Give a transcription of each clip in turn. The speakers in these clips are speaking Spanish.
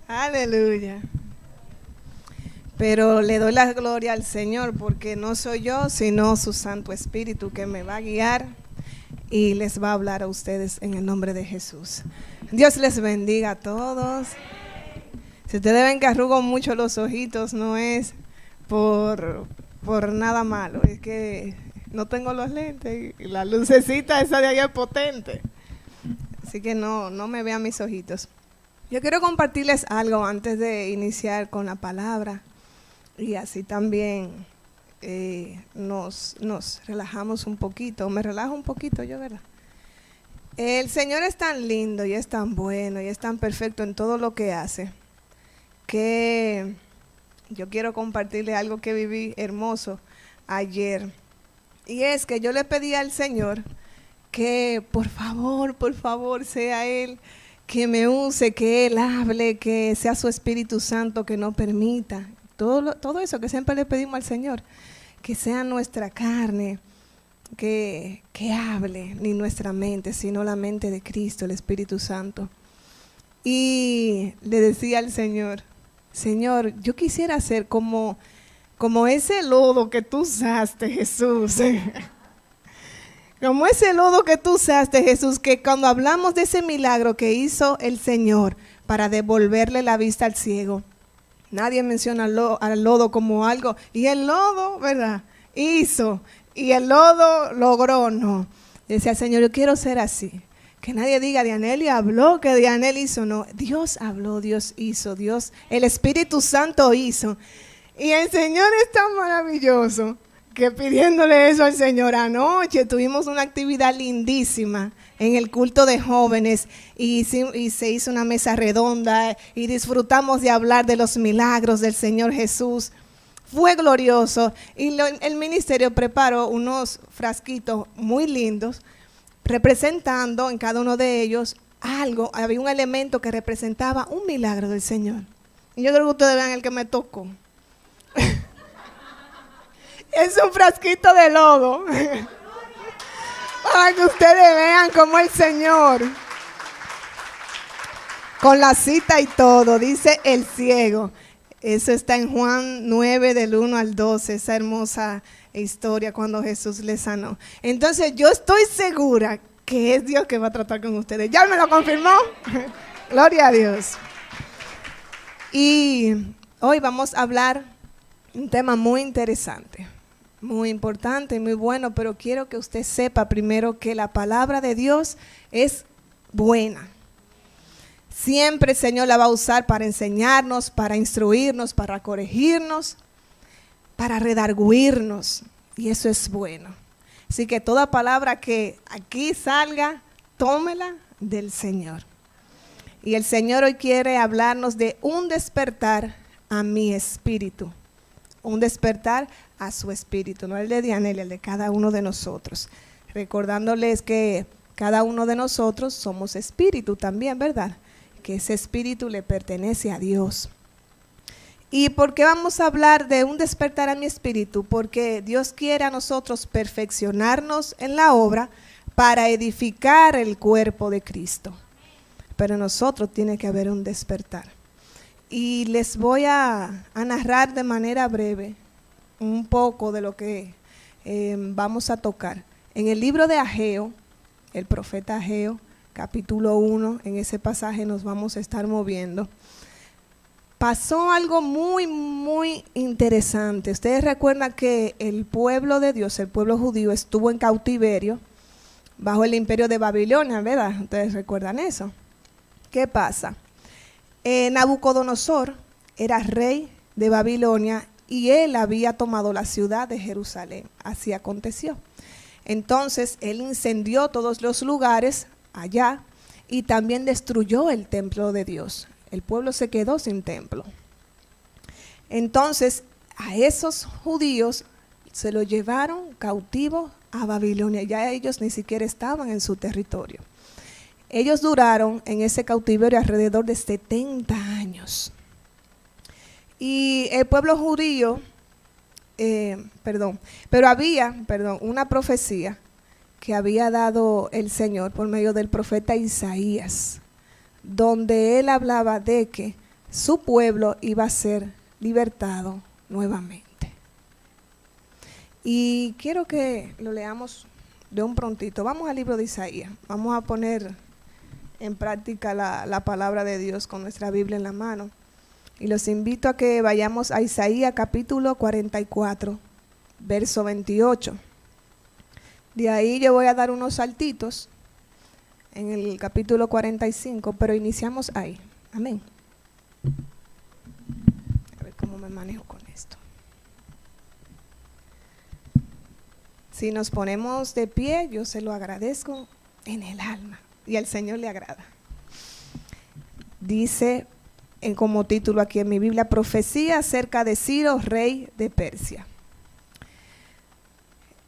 Aleluya. Pero le doy la gloria al Señor porque no soy yo, sino su Santo Espíritu que me va a guiar y les va a hablar a ustedes en el nombre de Jesús. Dios les bendiga a todos. Si ustedes ven que arrugo mucho los ojitos, no es por nada malo, es que no tengo los lentes y la lucecita esa de allá es potente. Así que no me vean mis ojitos. Yo quiero compartirles algo antes de iniciar con la palabra y así también nos relajamos un poquito. Me relajo un poquito yo, ¿verdad? El Señor es tan lindo y es tan bueno y es tan perfecto en todo lo que hace que yo quiero compartirle algo que viví hermoso ayer. Y es que yo le pedí al Señor que por favor sea Él que me use, que Él hable, que sea su Espíritu Santo que no permita. Todo eso que siempre le pedimos al Señor, que sea nuestra carne, que hable, ni nuestra mente, sino la mente de Cristo, el Espíritu Santo. Y le decía al Señor, Señor, yo quisiera ser como ese lodo que tú usaste, Jesús. Como ese lodo que tú usaste, Jesús, que cuando hablamos de ese milagro que hizo el Señor para devolverle la vista al ciego, nadie menciona al lodo como algo. Y el lodo, ¿verdad? Hizo. Y el lodo logró, no. Decía, Señor, yo quiero ser así. Que nadie diga, Dianely habló, que Dianely hizo. No, Dios habló, Dios hizo, el Espíritu Santo hizo. Y el Señor es tan maravilloso que pidiéndole eso al Señor, anoche tuvimos una actividad lindísima en el culto de jóvenes y se hizo una mesa redonda y disfrutamos de hablar de los milagros del Señor Jesús. Fue glorioso y el ministerio preparó unos frasquitos muy lindos representando en cada uno de ellos algo, había un elemento que representaba un milagro del Señor. Y yo creo que ustedes vean el que me tocó. Es un frasquito de lodo para que ustedes vean cómo el Señor, con la cita y todo, dice el ciego. Eso está en Juan 9 del 1 al 12, esa hermosa historia cuando Jesús le sanó. Entonces yo estoy segura que es Dios que va a tratar con ustedes. ¿Ya me lo confirmó? Gloria a Dios. Y hoy vamos a hablar un tema muy interesante, muy importante y muy bueno, pero quiero que usted sepa primero que la palabra de Dios es buena. Siempre el Señor la va a usar para enseñarnos, para instruirnos, para corregirnos, para redarguirnos, y eso es bueno. Así que toda palabra que aquí salga, tómela del Señor. Y el Señor hoy quiere hablarnos de un despertar a mi espíritu, un despertar a su espíritu, no el de Dianely, el de cada uno de nosotros. Recordándoles que cada uno de nosotros somos espíritu también, ¿verdad? Que ese espíritu le pertenece a Dios. ¿Y por qué vamos a hablar de un despertar a mi espíritu? Porque Dios quiere a nosotros perfeccionarnos en la obra para edificar el cuerpo de Cristo. Pero en nosotros tiene que haber un despertar. Y les voy a narrar de manera breve un poco de lo que vamos a tocar. En el libro de Ageo, el profeta Ageo, capítulo 1, en ese pasaje nos vamos a estar moviendo. Pasó algo muy, muy interesante. Ustedes recuerdan que el pueblo de Dios, el pueblo judío, estuvo en cautiverio bajo el imperio de Babilonia, ¿verdad? Ustedes recuerdan eso. ¿Qué pasa? Nabucodonosor era rey de Babilonia y él había tomado la ciudad de Jerusalén. Así aconteció. Entonces él incendió todos los lugares allá y también destruyó el templo de Dios. El pueblo se quedó sin templo. Entonces a esos judíos se los llevaron cautivos a Babilonia. Ya ellos ni siquiera estaban en su territorio. Ellos duraron en ese cautiverio alrededor de 70 años. Y el pueblo judío, pero había una profecía que había dado el Señor por medio del profeta Isaías, donde él hablaba de que su pueblo iba a ser libertado nuevamente. Y quiero que lo leamos de un prontito. Vamos al libro de Isaías. Vamos a poner en práctica la palabra de Dios con nuestra Biblia en la mano. Y los invito a que vayamos a Isaías capítulo 44, verso 28. De ahí yo voy a dar unos saltitos en el capítulo 45, pero iniciamos ahí. Amén. A ver cómo me manejo con esto. Si nos ponemos de pie, yo se lo agradezco en el alma y al Señor le agrada. Dice como título aquí en mi Biblia, profecía acerca de Ciro, rey de Persia.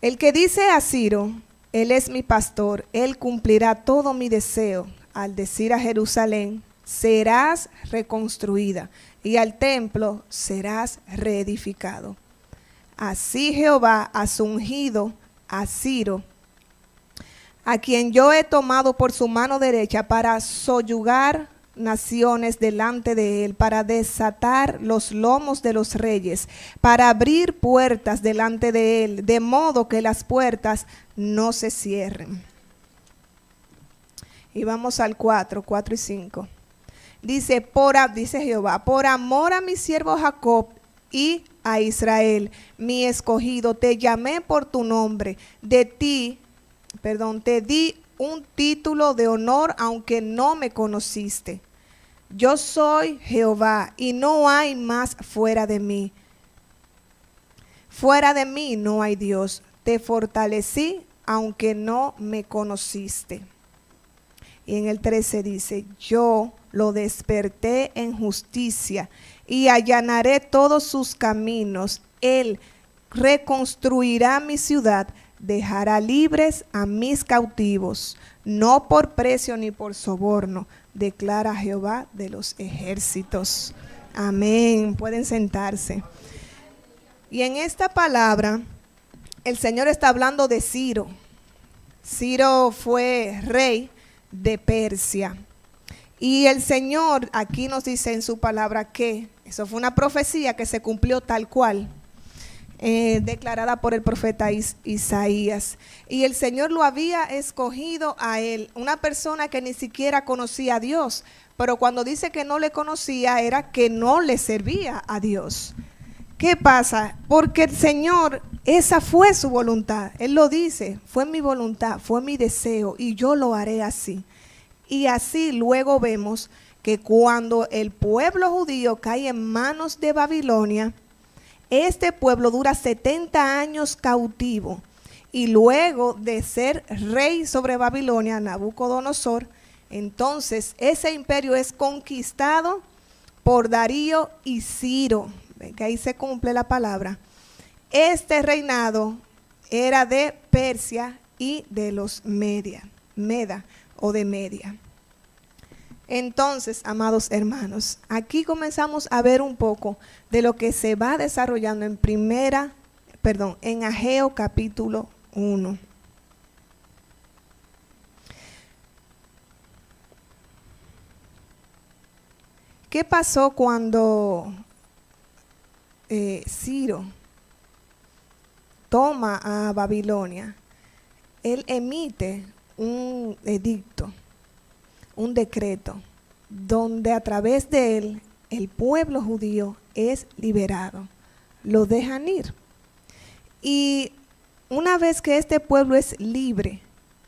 El que dice a Ciro, él es mi pastor, él cumplirá todo mi deseo, al decir a Jerusalén, serás reconstruida, y al templo serás reedificado. Así Jehová ha ungido a Ciro, a quien yo he tomado por su mano derecha para soyugar naciones delante de él, para desatar los lomos de los reyes, para abrir puertas delante de él, de modo que las puertas no se cierren. Y vamos al 4 y 5. Dice Jehová, por amor a mi siervo Jacob y a Israel, mi escogido, te llamé por tu nombre, te di un título de honor aunque no me conociste. Yo soy Jehová y no hay más fuera de mí. Fuera de mí no hay Dios. Te fortalecí aunque no me conociste. Y en el 13 dice, yo lo desperté en justicia y allanaré todos sus caminos. Él reconstruirá mi ciudad, dejará libres a mis cautivos, no por precio ni por soborno, declara Jehová de los ejércitos. Amén. Pueden sentarse. Y en esta palabra, el Señor está hablando de Ciro. Ciro fue rey de Persia. Y el Señor aquí nos dice en su palabra que eso fue una profecía que se cumplió tal cual, declarada por el profeta Isaías. Y el Señor lo había escogido a él, una persona que ni siquiera conocía a Dios, pero cuando dice que no le conocía era que no le servía a Dios. ¿Qué pasa? Porque el Señor, esa fue su voluntad. Él lo dice, fue mi voluntad, fue mi deseo y yo lo haré así. Y así luego vemos que cuando el pueblo judío cae en manos de Babilonia, este pueblo dura 70 años cautivo. Y luego de ser rey sobre Babilonia, Nabucodonosor, entonces ese imperio es conquistado por Darío y Ciro. Ven que ahí se cumple la palabra. Este reinado era de Persia y de los Meda. Entonces, amados hermanos, aquí comenzamos a ver un poco de lo que se va desarrollando en Ageo capítulo 1. ¿Qué pasó cuando Ciro toma a Babilonia? Él emite un edicto, un decreto, donde a través de él el pueblo judío es liberado, lo dejan ir. Y una vez que este pueblo es libre,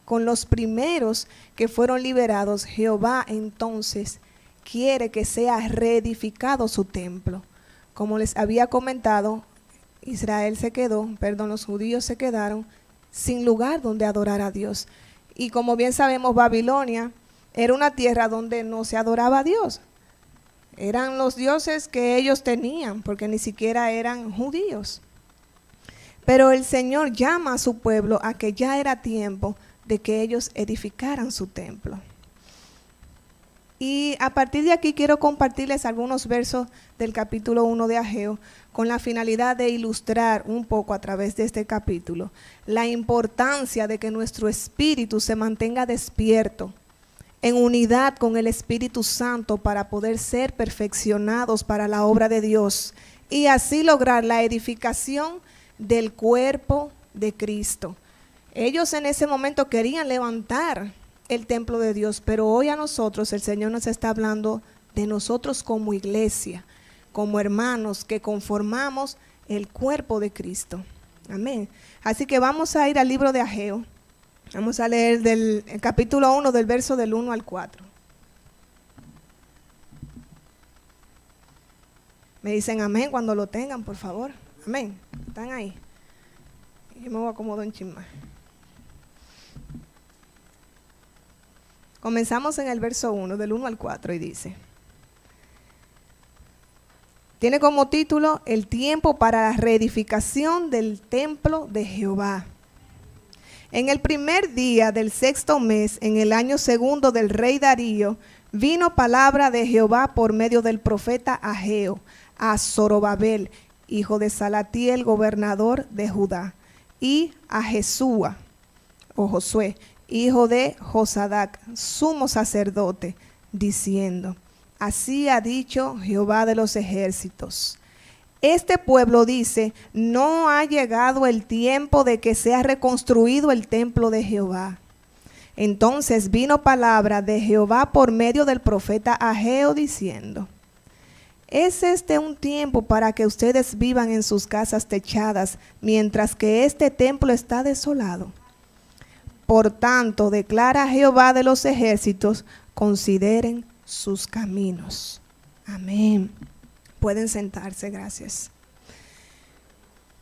con los primeros que fueron liberados, Jehová entonces quiere que sea reedificado su templo. Como les había comentado, los judíos se quedaron sin lugar donde adorar a Dios. Y como bien sabemos, Babilonia era una tierra donde no se adoraba a Dios. Eran los dioses que ellos tenían, porque ni siquiera eran judíos. Pero el Señor llama a su pueblo a que ya era tiempo de que ellos edificaran su templo. Y a partir de aquí quiero compartirles algunos versos del capítulo 1 de Ageo con la finalidad de ilustrar un poco a través de este capítulo la importancia de que nuestro espíritu se mantenga despierto en unidad con el Espíritu Santo para poder ser perfeccionados para la obra de Dios y así lograr la edificación del cuerpo de Cristo. Ellos en ese momento querían levantar el templo de Dios, pero hoy a nosotros el Señor nos está hablando de nosotros como iglesia, como hermanos que conformamos el cuerpo de Cristo. Amén. Así que vamos a ir al libro de Ageo. Vamos a leer del capítulo 1, del verso del 1 al 4. Me dicen amén cuando lo tengan, por favor. Amén. ¿Están ahí? Yo me voy a acomodar un chin más. Comenzamos en el verso 1, del 1 al 4, y dice: tiene como título el tiempo para la reedificación del templo de Jehová. En el primer día del sexto mes, en el año segundo del rey Darío, vino palabra de Jehová por medio del profeta Ageo a Zorobabel, hijo de Salatiel, gobernador de Judá, y a Jesúa, o Josué, hijo de Josadac, sumo sacerdote, diciendo: así ha dicho Jehová de los ejércitos. Este pueblo dice: no ha llegado el tiempo de que sea reconstruido el templo de Jehová. Entonces vino palabra de Jehová por medio del profeta Ageo diciendo: ¿es este un tiempo para que ustedes vivan en sus casas techadas, mientras que este templo está desolado? Por tanto, declara Jehová de los ejércitos, consideren sus caminos. Amén. Pueden sentarse, gracias.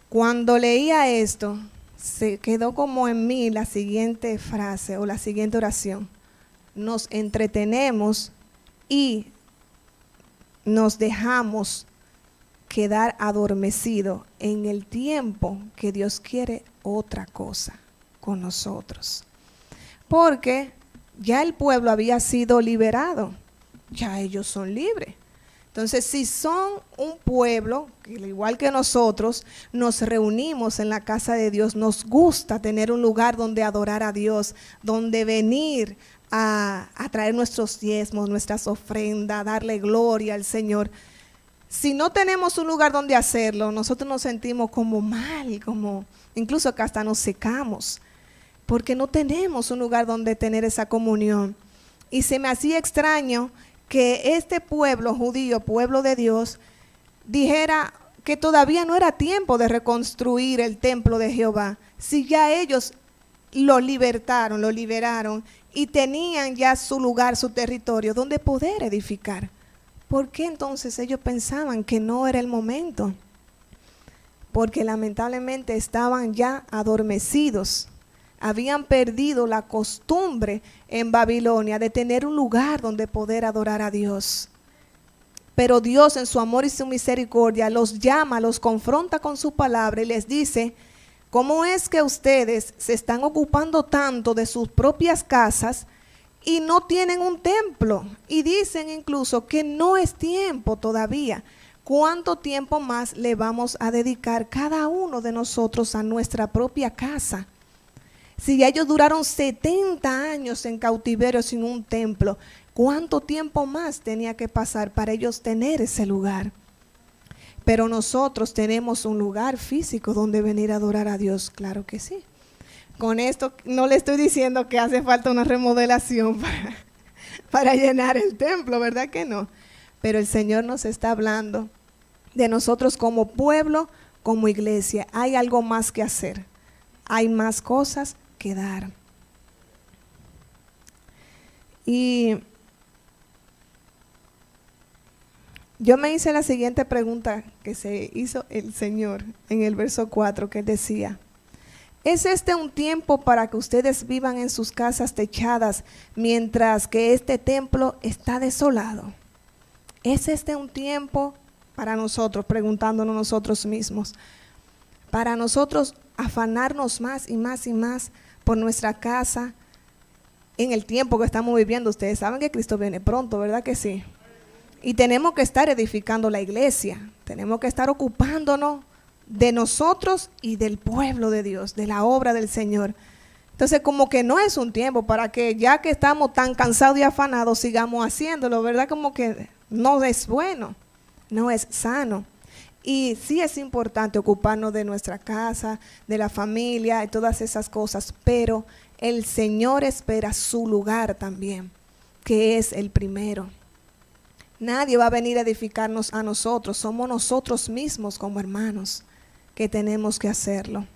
Cuando leía esto, se quedó como en mí la siguiente frase o la siguiente oración: nos entretenemos y nos dejamos quedar adormecidos en el tiempo que Dios quiere otra cosa con nosotros. Porque ya el pueblo había sido liberado, ya ellos son libres. Entonces, si son un pueblo, que al igual que nosotros, nos reunimos en la casa de Dios, nos gusta tener un lugar donde adorar a Dios, donde venir a traer nuestros diezmos, nuestras ofrendas, darle gloria al Señor. Si no tenemos un lugar donde hacerlo, nosotros nos sentimos como mal, como incluso que hasta nos secamos, porque no tenemos un lugar donde tener esa comunión. Y se me hacía extraño que este pueblo judío, pueblo de Dios, dijera que todavía no era tiempo de reconstruir el templo de Jehová, si ya ellos lo libertaron, lo liberaron y tenían ya su lugar, su territorio donde poder edificar. ¿Por qué entonces ellos pensaban que no era el momento? Porque lamentablemente estaban ya adormecidos. Habían perdido la costumbre en Babilonia de tener un lugar donde poder adorar a Dios. Pero Dios en su amor y su misericordia los llama, los confronta con su palabra y les dice: ¿cómo es que ustedes se están ocupando tanto de sus propias casas y no tienen un templo? Y dicen incluso que no es tiempo todavía. ¿Cuánto tiempo más le vamos a dedicar cada uno de nosotros a nuestra propia casa? Si ya ellos duraron 70 años en cautiverio sin un templo, ¿cuánto tiempo más tenía que pasar para ellos tener ese lugar? Pero nosotros tenemos un lugar físico donde venir a adorar a Dios, claro que sí. Con esto no le estoy diciendo que hace falta una remodelación para llenar el templo, ¿verdad que no? Pero el Señor nos está hablando de nosotros como pueblo, como iglesia. Hay algo más que hacer, hay más cosas que dar. Y yo me hice la siguiente pregunta que se hizo el Señor en el verso 4, que decía: ¿es este un tiempo para que ustedes vivan en sus casas techadas mientras que este templo está desolado? ¿Es este un tiempo para nosotros, preguntándonos nosotros mismos, para nosotros afanarnos más y más y más por nuestra casa en el tiempo que estamos viviendo? Ustedes saben que Cristo viene pronto, ¿verdad que sí? Y tenemos que estar edificando la iglesia, tenemos que estar ocupándonos de nosotros y del pueblo de Dios, de la obra del Señor. Entonces, como que no es un tiempo para que ya que estamos tan cansados y afanados, sigamos haciéndolo, ¿verdad? Como que no es bueno, no es sano. Y sí es importante ocuparnos de nuestra casa, de la familia y todas esas cosas, pero el Señor espera su lugar también, que es el primero. Nadie va a venir a edificarnos a nosotros, somos nosotros mismos como hermanos que tenemos que hacerlo.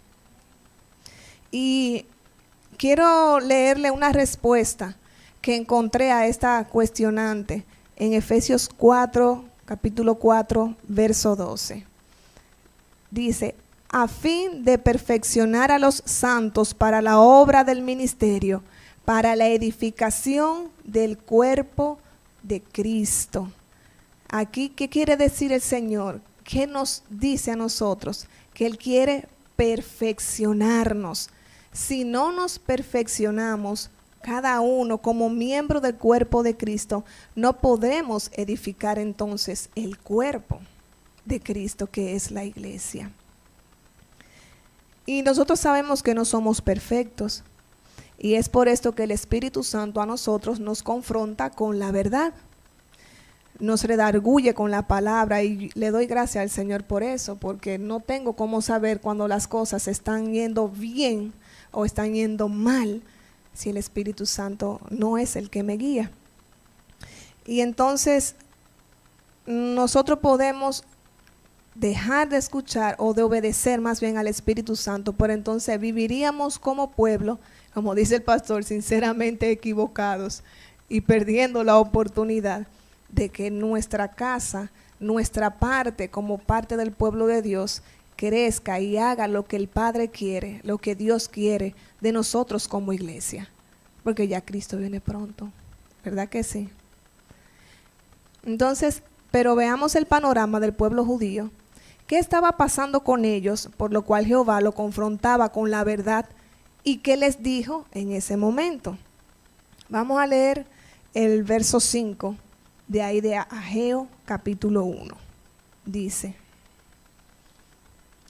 Y quiero leerle una respuesta que encontré a esta cuestionante en Efesios 4, capítulo 4, verso 12. Dice, a fin de perfeccionar a los santos para la obra del ministerio, para la edificación del cuerpo de Cristo. Aquí, ¿qué quiere decir el Señor? ¿Qué nos dice a nosotros? Que Él quiere perfeccionarnos. Si no nos perfeccionamos, cada uno como miembro del cuerpo de Cristo, no podremos edificar entonces el cuerpo de Cristo, que es la iglesia. Y nosotros sabemos que no somos perfectos. Y es por esto que el Espíritu Santo a nosotros nos confronta con la verdad. Nos redarguye con la palabra y le doy gracias al Señor por eso, porque no tengo cómo saber cuando las cosas están yendo bien o están yendo mal si el Espíritu Santo no es el que me guía. Y entonces nosotros podemos dejar de escuchar o de obedecer más bien al Espíritu Santo, pero entonces viviríamos como pueblo, como dice el pastor, sinceramente equivocados y perdiendo la oportunidad de que nuestra casa, nuestra parte como parte del pueblo de Dios, crezca y haga lo que el Padre quiere, lo que Dios quiere de nosotros como iglesia, porque ya Cristo viene pronto, ¿verdad que sí? Entonces, pero veamos el panorama del pueblo judío. ¿Qué estaba pasando con ellos? Por lo cual Jehová lo confrontaba con la verdad. ¿Y qué les dijo en ese momento? Vamos a leer el verso 5 de ahí de Ageo capítulo 1. Dice,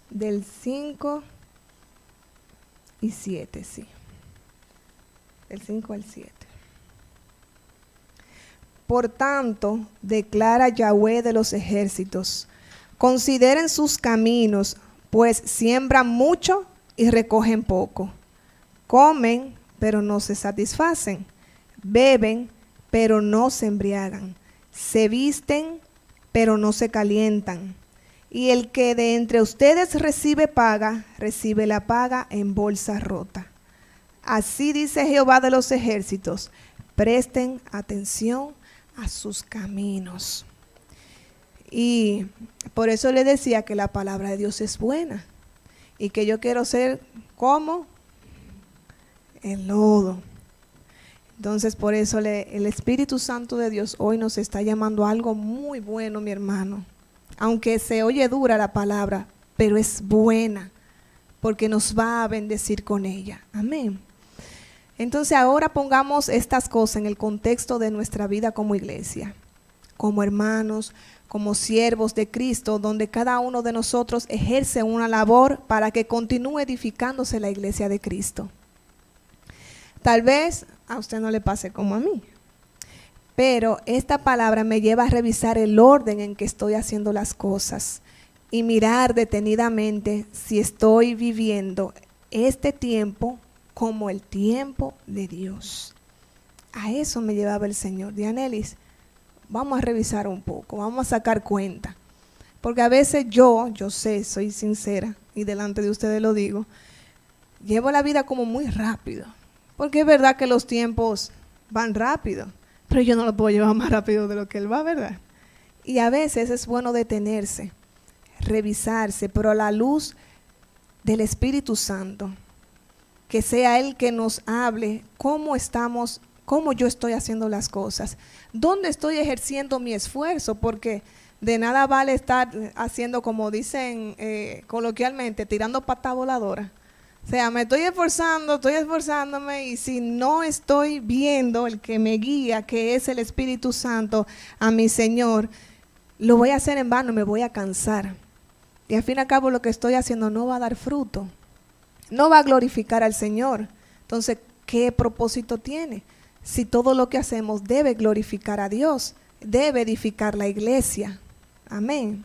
del 5 y 7, sí. Del 5 al 7. Por tanto, declara Yahweh de los ejércitos, consideren sus caminos, pues siembran mucho y recogen poco. Comen, pero no se satisfacen. Beben, pero no se embriagan. Se visten, pero no se calientan. Y el que de entre ustedes recibe la paga en bolsa rota. Así dice Jehová de los ejércitos, presten atención a sus caminos. Y por eso le decía que la palabra de Dios es buena y que yo quiero ser como el lodo. Entonces por eso el Espíritu Santo de Dios hoy nos está llamando a algo muy bueno, mi hermano. Aunque se oye dura la palabra, pero es buena porque nos va a bendecir con ella. Amén. Entonces ahora pongamos estas cosas en el contexto de nuestra vida como iglesia, como hermanos, como siervos de Cristo, donde cada uno de nosotros ejerce una labor para que continúe edificándose la iglesia de Cristo. Tal vez a usted no le pase como a mí, pero esta palabra me lleva a revisar el orden en que estoy haciendo las cosas y mirar detenidamente si estoy viviendo este tiempo como el tiempo de Dios. A eso me llevaba el Señor. Dianelis, vamos a revisar un poco, vamos a sacar cuenta. Porque a veces yo sé, soy sincera, y delante de ustedes lo digo, llevo la vida como muy rápido. Porque es verdad que los tiempos van rápido, pero yo no lo puedo llevar más rápido de lo que Él va, ¿verdad? Y a veces es bueno detenerse, revisarse, pero a la luz del Espíritu Santo, que sea Él que nos hable cómo estamos, cómo yo estoy haciendo las cosas, dónde estoy ejerciendo mi esfuerzo, porque de nada vale estar haciendo, como dicen coloquialmente, tirando pata voladora. O sea, me estoy esforzándome y si no estoy viendo el que me guía, que es el Espíritu Santo, a mi Señor, lo voy a hacer en vano, me voy a cansar. Y al fin y al cabo lo que estoy haciendo no va a dar fruto, no va a glorificar al Señor. Entonces, ¿qué propósito tiene? Si todo lo que hacemos debe glorificar a Dios, debe edificar la iglesia. Amén.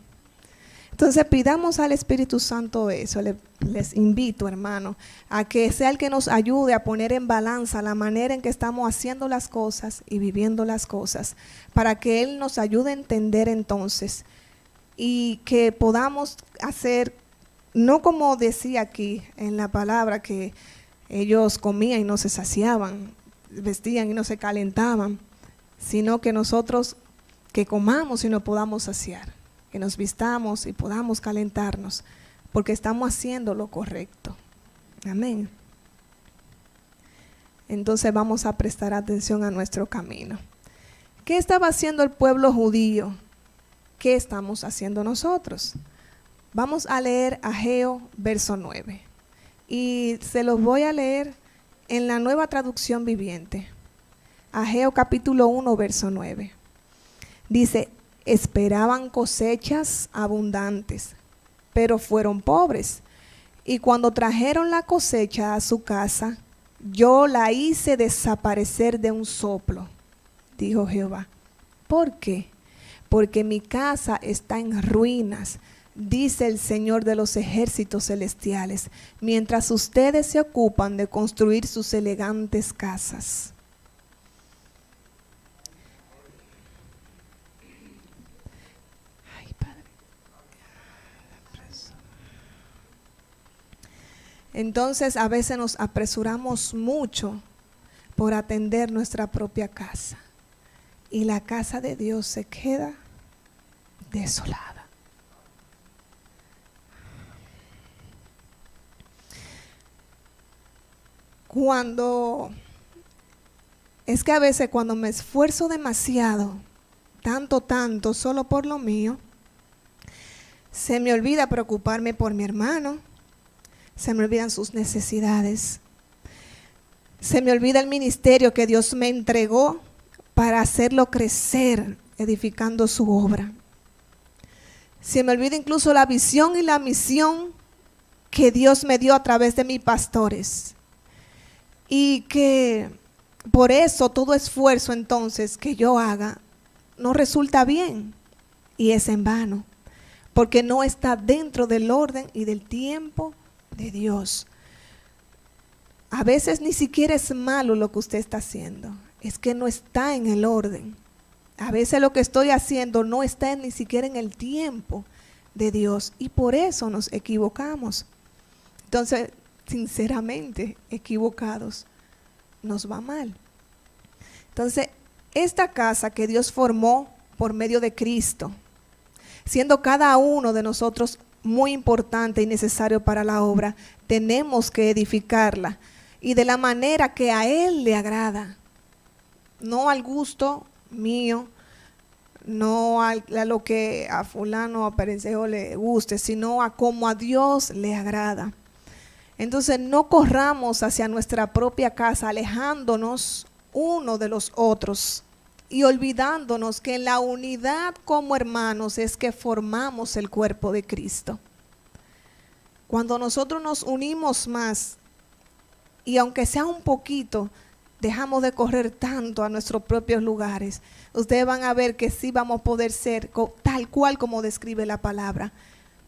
Entonces pidamos al Espíritu Santo eso. Les invito, hermano, a que sea el que nos ayude a poner en balanza la manera en que estamos haciendo las cosas y viviendo las cosas, para que Él nos ayude a entender entonces y que podamos hacer, no como decía aquí en la palabra, que ellos comían y no se saciaban, vestían y no se calentaban, sino que nosotros que comamos y nos podamos saciar, que nos vistamos y podamos calentarnos, porque estamos haciendo lo correcto. Amén. Entonces vamos a prestar atención a nuestro camino. ¿Qué estaba haciendo el pueblo judío? ¿Qué estamos haciendo nosotros? Vamos a leer Ageo, verso 9. Y se los voy a leer en la Nueva Traducción Viviente. Ageo capítulo 1, verso 9. Dice: esperaban cosechas abundantes, pero fueron pobres. Y cuando trajeron la cosecha a su casa, yo la hice desaparecer de un soplo, dijo Jehová. ¿Por qué? Porque mi casa está en ruinas, dice el Señor de los ejércitos celestiales, mientras ustedes se ocupan de construir sus elegantes casas. Ay, Padre. Entonces a veces nos apresuramos mucho por atender nuestra propia casa, y la casa de Dios se queda desolada. Es que a veces cuando me esfuerzo demasiado, tanto, solo por lo mío, se me olvida preocuparme por mi hermano, se me olvidan sus necesidades, se me olvida el ministerio que Dios me entregó para hacerlo crecer, edificando su obra. Se me olvida incluso la visión y la misión que Dios me dio a través de mis pastores. Y que por eso todo esfuerzo entonces que yo haga no resulta bien y es en vano, porque no está dentro del orden y del tiempo de Dios. A veces ni siquiera es malo lo que usted está haciendo, es que no está en el orden. A veces lo que estoy haciendo no está ni siquiera en el tiempo de Dios, y por eso nos equivocamos. Entonces, sinceramente, equivocados, nos va mal. Entonces, esta casa que Dios formó por medio de Cristo, siendo cada uno de nosotros muy importante y necesario para la obra, tenemos que edificarla, y de la manera que a Él le agrada, no al gusto mío, no a lo que a fulano o a perencejo le guste, sino a como a Dios le agrada. Entonces no corramos hacia nuestra propia casa, alejándonos uno de los otros y olvidándonos que en la unidad como hermanos es que formamos el cuerpo de Cristo. Cuando nosotros nos unimos más, y aunque sea un poquito, dejamos de correr tanto a nuestros propios lugares, ustedes van a ver que sí vamos a poder ser tal cual como describe la palabra,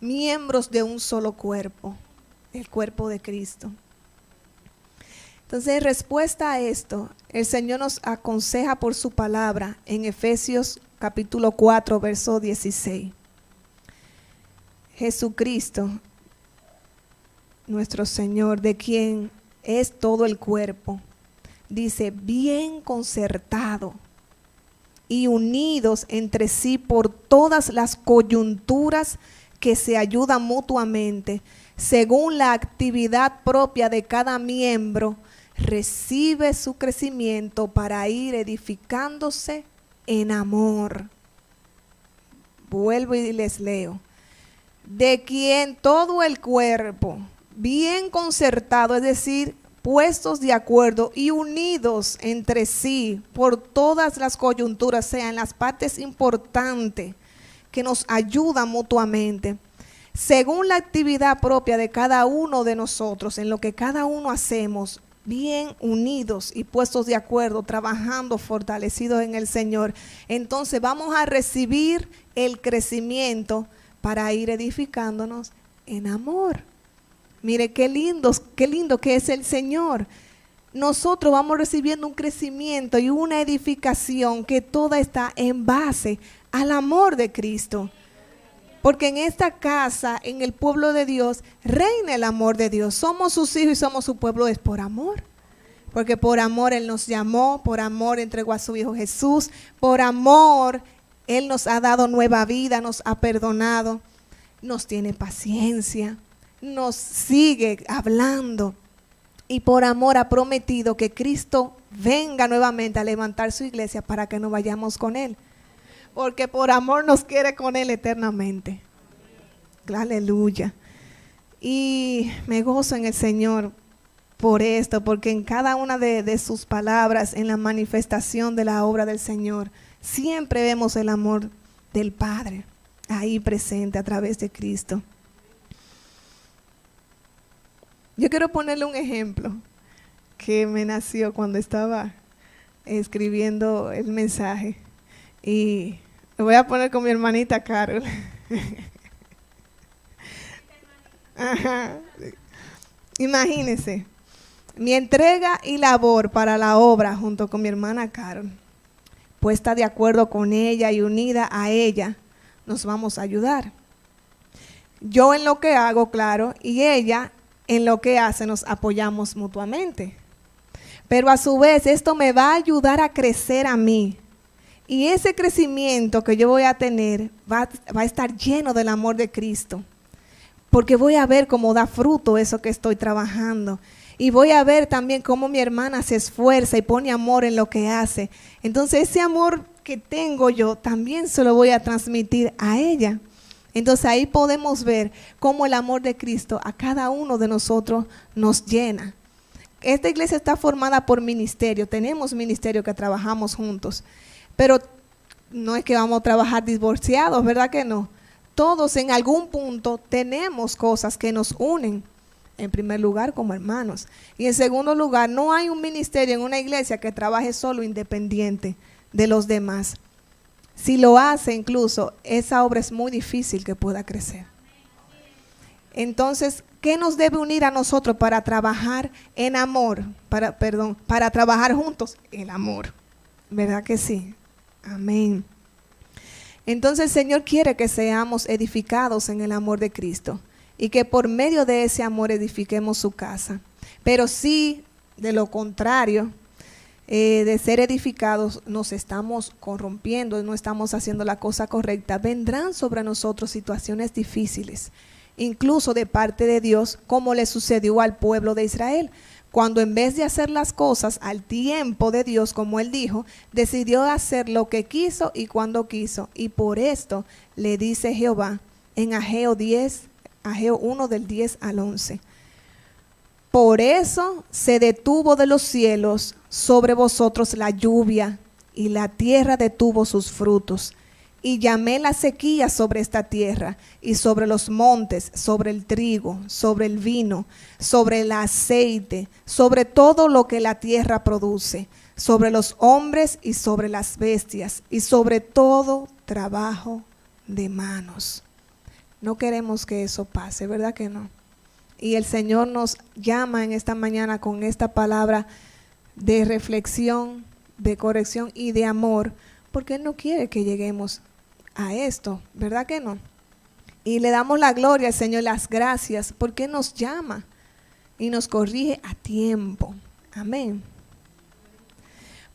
miembros de un solo cuerpo, el cuerpo de Cristo. Entonces, en respuesta a esto, el Señor nos aconseja por su palabra en Efesios capítulo 4, verso 16. Jesucristo, nuestro Señor, de quien es todo el cuerpo, dice: bien concertado y unidos entre sí por todas las coyunturas que se ayudan mutuamente, según la actividad propia de cada miembro, recibe su crecimiento para ir edificándose en amor. Vuelvo y les leo. De quien todo el cuerpo, bien concertado, es decir, puestos de acuerdo y unidos entre sí por todas las coyunturas, sean las partes importantes que nos ayudan mutuamente, según la actividad propia de cada uno de nosotros, en lo que cada uno hacemos, bien unidos y puestos de acuerdo, trabajando, fortalecidos en el Señor, entonces vamos a recibir el crecimiento para ir edificándonos en amor. Mire qué lindo que es el Señor. Nosotros vamos recibiendo un crecimiento y una edificación que toda está en base al amor de Cristo. Porque en esta casa, en el pueblo de Dios, reina el amor de Dios. Somos sus hijos y somos su pueblo, es por amor. Porque por amor Él nos llamó, por amor entregó a su Hijo Jesús, por amor Él nos ha dado nueva vida, nos ha perdonado, nos tiene paciencia, nos sigue hablando. Y por amor ha prometido que Cristo venga nuevamente a levantar su iglesia para que no vayamos con Él. Porque por amor nos quiere con Él eternamente. Aleluya. Y me gozo en el Señor por esto, porque en cada una de sus palabras, en la manifestación de la obra del Señor, siempre vemos el amor del Padre ahí presente a través de Cristo. Yo quiero ponerle un ejemplo que me nació cuando estaba escribiendo el mensaje. Y lo voy a poner con mi hermanita Carol. Ajá. Imagínense, mi entrega y labor para la obra junto con mi hermana Carol, puesta de acuerdo con ella y unida a ella, nos vamos a ayudar. Yo en lo que hago, claro, y ella en lo que hace, nos apoyamos mutuamente. Pero a su vez esto me va a ayudar a crecer a mí. Y ese crecimiento que yo voy a tener va a estar lleno del amor de Cristo. Porque voy a ver cómo da fruto eso que estoy trabajando. Y voy a ver también cómo mi hermana se esfuerza y pone amor en lo que hace. Entonces ese amor que tengo yo también se lo voy a transmitir a ella. Entonces ahí podemos ver cómo el amor de Cristo a cada uno de nosotros nos llena. Esta iglesia está formada por ministerio. Tenemos ministerio que trabajamos juntos. Pero no es que vamos a trabajar divorciados, ¿verdad que no? Todos en algún punto tenemos cosas que nos unen. En primer lugar, como hermanos. Y en segundo lugar, no hay un ministerio en una iglesia que trabaje solo independiente de los demás. Si lo hace incluso, esa obra es muy difícil que pueda crecer. Entonces, ¿qué nos debe unir a nosotros para trabajar en amor? Para trabajar juntos, el amor. ¿Verdad que sí? Amén. Entonces el Señor quiere que seamos edificados en el amor de Cristo y que por medio de ese amor edifiquemos su casa. Pero si de lo contrario, de ser edificados, nos estamos corrompiendo, no estamos haciendo la cosa correcta, vendrán sobre nosotros situaciones difíciles, incluso de parte de Dios, como le sucedió al pueblo de Israel. Cuando en vez de hacer las cosas al tiempo de Dios, como Él dijo, decidió hacer lo que quiso y cuando quiso. Y por esto le dice Jehová en Ageo 1 del 10 al 11. Por eso se detuvo de los cielos sobre vosotros la lluvia, y la tierra detuvo sus frutos. Y llamé la sequía sobre esta tierra, y sobre los montes, sobre el trigo, sobre el vino, sobre el aceite, sobre todo lo que la tierra produce, sobre los hombres y sobre las bestias, y sobre todo trabajo de manos. No queremos que eso pase, ¿verdad que no? Y el Señor nos llama en esta mañana con esta palabra de reflexión, de corrección y de amor, porque Él no quiere que lleguemos a esto, ¿verdad que no? Y le damos la gloria al Señor, las gracias, porque nos llama y nos corrige a tiempo. Amén.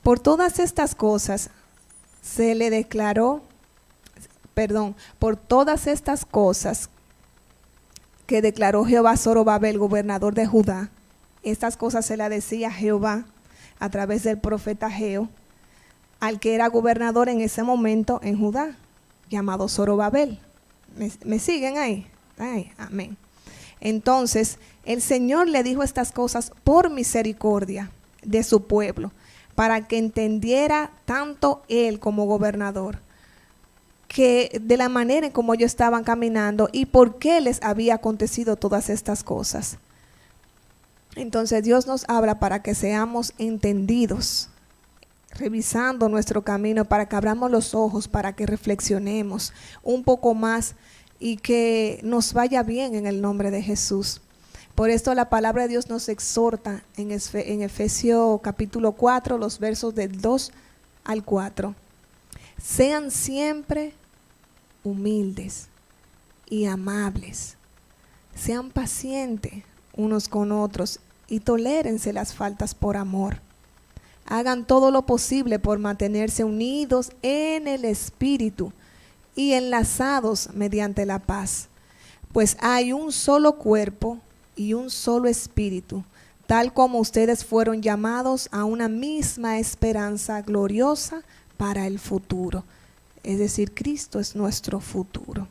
Por todas estas cosas se le declaró, por todas estas cosas que declaró Jehová a Zorobabel, gobernador de Judá, estas cosas se las decía Jehová a través del profeta Ageo, al que era gobernador en ese momento en Judá, llamado Zorobabel. ¿Me siguen ahí? Amén. Entonces, el Señor le dijo estas cosas por misericordia de su pueblo, para que entendiera tanto él como gobernador, que de la manera en cómo ellos estaban caminando y por qué les había acontecido todas estas cosas. Entonces Dios nos habla para que seamos entendidos, revisando nuestro camino, para que abramos los ojos, para que reflexionemos un poco más y que nos vaya bien en el nombre de Jesús. Por esto la palabra de Dios nos exhorta en Efesios capítulo 4, los versos del 2 al 4. Sean siempre humildes y amables. Sean pacientes unos con otros y tolérense las faltas por amor. Hagan todo lo posible por mantenerse unidos en el Espíritu y enlazados mediante la paz. Pues hay un solo cuerpo y un solo espíritu, tal como ustedes fueron llamados a una misma esperanza gloriosa para el futuro. Es decir, Cristo es nuestro futuro.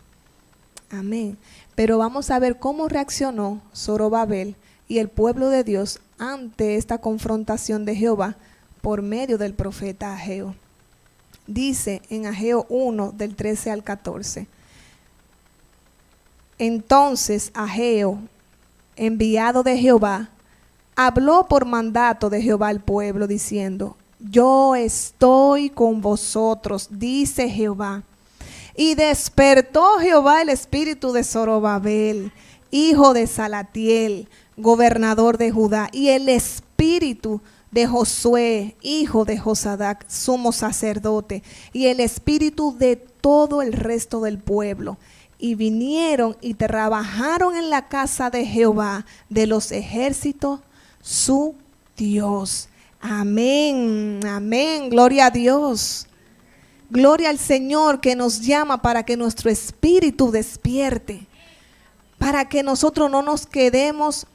Amén. Pero vamos a ver cómo reaccionó Zorobabel y el pueblo de Dios ante esta confrontación de Jehová por medio del profeta Ageo. Dice en Ageo 1, del 13 al 14. Entonces Ageo, enviado de Jehová, habló por mandato de Jehová al pueblo, diciendo: yo estoy con vosotros, dice Jehová. Y despertó Jehová el espíritu de Zorobabel, hijo de Salatiel, gobernador de Judá, y el espíritu de Josué, hijo de Josadac, sumo sacerdote, y el espíritu de todo el resto del pueblo. Y vinieron y trabajaron en la casa de Jehová de los ejércitos, su Dios. Amén, amén, gloria a Dios. Gloria al Señor que nos llama para que nuestro espíritu despierte, para que nosotros no nos quedemos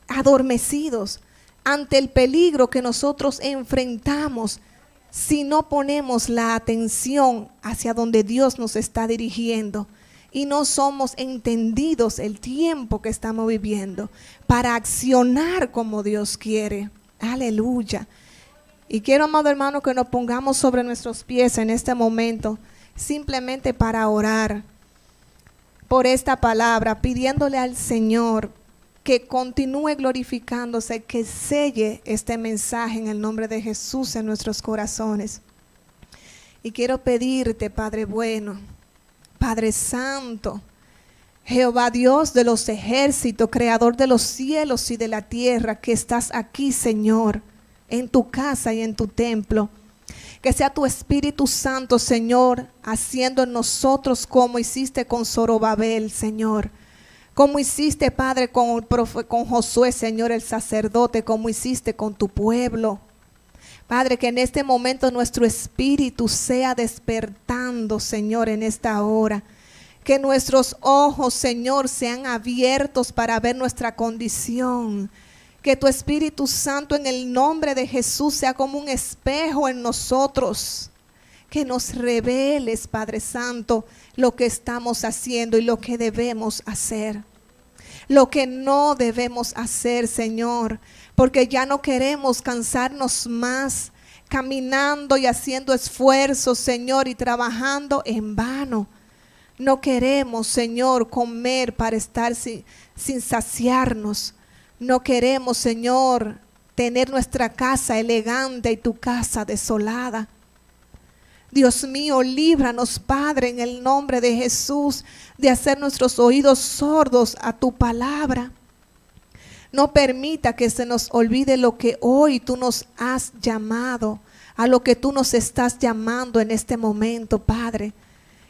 adormecidos ante el peligro que nosotros enfrentamos si no ponemos la atención hacia donde Dios nos está dirigiendo y no somos entendidos el tiempo que estamos viviendo para accionar como Dios quiere. Aleluya. Y quiero, amado hermano, que nos pongamos sobre nuestros pies en este momento, simplemente para orar por esta palabra, pidiéndole al Señor que continúe glorificándose, que selle este mensaje en el nombre de Jesús en nuestros corazones. Y quiero pedirte, Padre bueno, Padre Santo, Jehová Dios de los ejércitos, creador de los cielos y de la tierra, que estás aquí, Señor, en tu casa y en tu templo. Que sea tu Espíritu Santo, Señor, haciendo en nosotros como hiciste con Zorobabel, Señor. Como hiciste, Padre, con Josué, Señor, el sacerdote, como hiciste con tu pueblo. Padre, que en este momento nuestro espíritu sea despertando, Señor, en esta hora. Que nuestros ojos, Señor, sean abiertos para ver nuestra condición. Que tu Espíritu Santo en el nombre de Jesús sea como un espejo en nosotros. Que nos reveles, Padre Santo, lo que estamos haciendo y lo que debemos hacer. Lo que no debemos hacer, Señor, porque ya no queremos cansarnos más caminando y haciendo esfuerzos, Señor, y trabajando en vano. No queremos, Señor, comer para estar sin saciarnos. No queremos, Señor, tener nuestra casa elegante y tu casa desolada. Dios mío, líbranos, Padre, en el nombre de Jesús, de hacer nuestros oídos sordos a tu palabra. No permita que se nos olvide lo que hoy tú nos has llamado, a lo que tú nos estás llamando en este momento, Padre.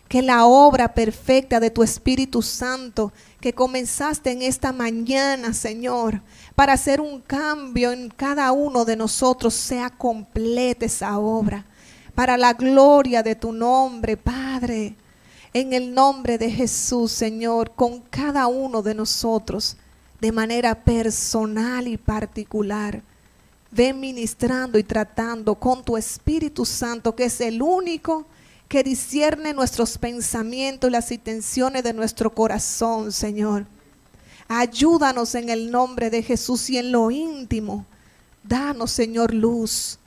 Que la obra perfecta de tu Espíritu Santo que comenzaste en esta mañana, Señor, para hacer un cambio en cada uno de nosotros, sea completa esa obra. Para la gloria de tu nombre, Padre, en el nombre de Jesús, Señor, con cada uno de nosotros, de manera personal y particular. Ven ministrando y tratando con tu Espíritu Santo, que es el único que discierne nuestros pensamientos y las intenciones de nuestro corazón, Señor. Ayúdanos en el nombre de Jesús y en lo íntimo. Danos, Señor, luz.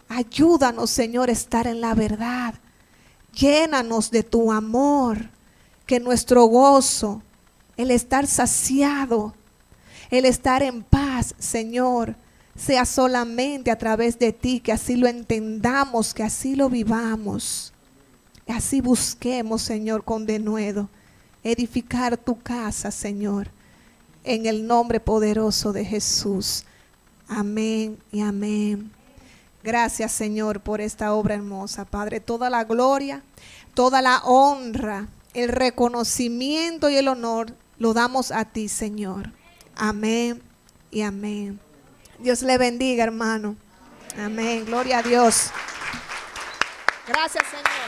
Ayúdanos, Señor, a estar en la verdad. Llénanos de tu amor, que nuestro gozo, el estar saciado, El estar en paz, Señor, sea solamente a través de ti, que así lo entendamos, que así lo vivamos. Así busquemos, Señor, con denuedo edificar tu casa, Señor, en el nombre poderoso de Jesús. Amén y amén. Gracias, Señor, por esta obra hermosa, Padre. Toda la gloria, toda la honra, el reconocimiento y el honor lo damos a ti, Señor. Amén y amén. Dios le bendiga, hermano. Amén. Gloria a Dios. Gracias, Señor.